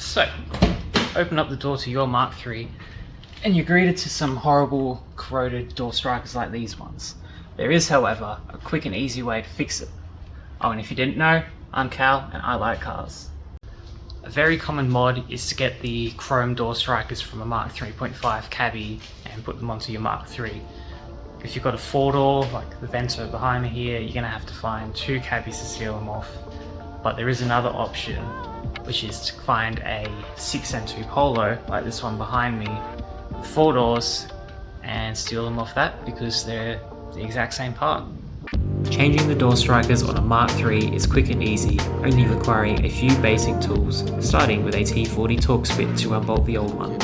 So, open up the door to your Mark III and you're greeted to some horrible corroded door strikers like these ones. There is, however, a quick and easy way to fix it. Oh, and if you didn't know, I'm Cal and I like cars. A very common mod is to get the chrome door strikers from a Mark 3.5 cabbie and put them onto your Mark III. If you've got a 4-door, like the Vento behind me here, you're going to have to find 2 cabbies to seal them off. But there is another option, which is to find a 6 and 2 Polo, like this one behind me, with 4 doors, and steal them off that because they're the exact same part. Changing the door strikers on a Mark III is quick and easy, only requiring a few basic tools, starting with a T40 Torx bit to unbolt the old one.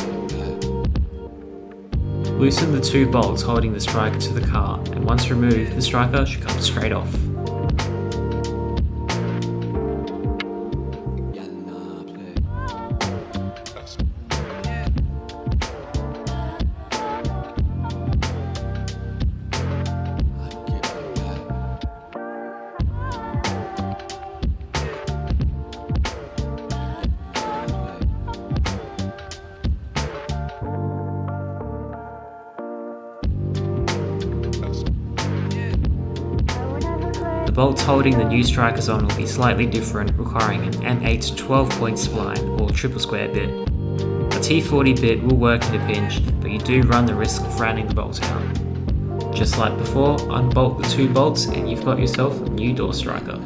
Loosen the 2 bolts holding the striker to the car, and once removed, the striker should come straight off. The bolts holding the new strikers on will be slightly different, requiring an 8 to 12 point spline or triple square bit. A T40 bit will work in a pinch, but you do run the risk of rounding the bolt out. Just like before, unbolt the 2 bolts and you've got yourself a new door striker.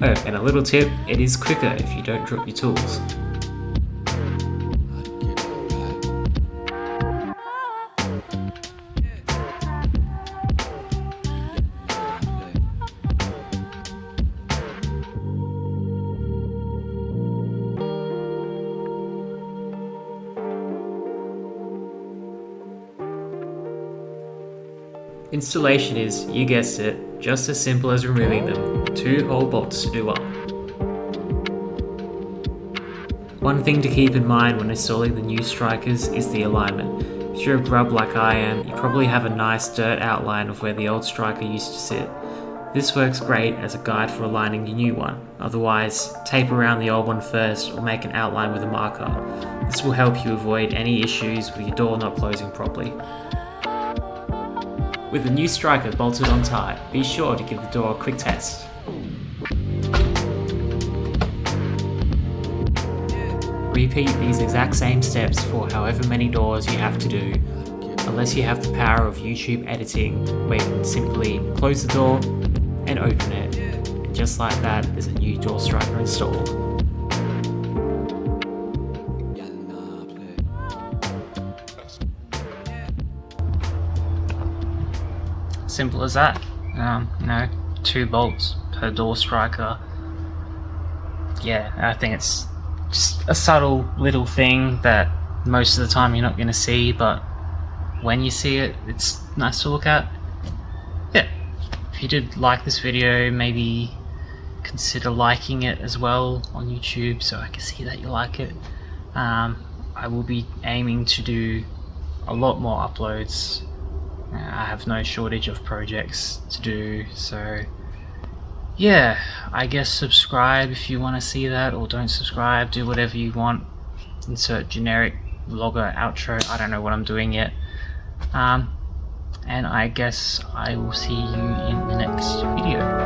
Oh, and a little tip, it is quicker if you don't drop your tools. Installation is, you guessed it, just as simple as removing them, 2 whole bolts to do up. One thing to keep in mind when installing the new strikers is the alignment. If you're a grub like I am, you probably have a nice dirt outline of where the old striker used to sit. This works great as a guide for aligning your new one. Otherwise, tape around the old one first or make an outline with a marker. This will help you avoid any issues with your door not closing properly. With the new striker bolted on tight, be sure to give the door a quick test. Repeat these exact same steps for however many doors you have to do, unless you have the power of YouTube editing, where you can simply close the door and open it, and just like that, there's a new door striker installed. Simple as that. 2 bolts per door striker. Yeah, I think it's just a subtle little thing that most of the time you're not going to see, but when you see it, it's nice to look at. Yeah, if you did like this video, maybe consider liking it as well on YouTube so I can see that you like it. I will be aiming to do a lot more uploads. I have no shortage of projects to do, so yeah, I guess subscribe if you want to see that, or don't subscribe, do whatever you want. Insert generic vlogger outro, I don't know what I'm doing yet. And I guess I will see you in the next video.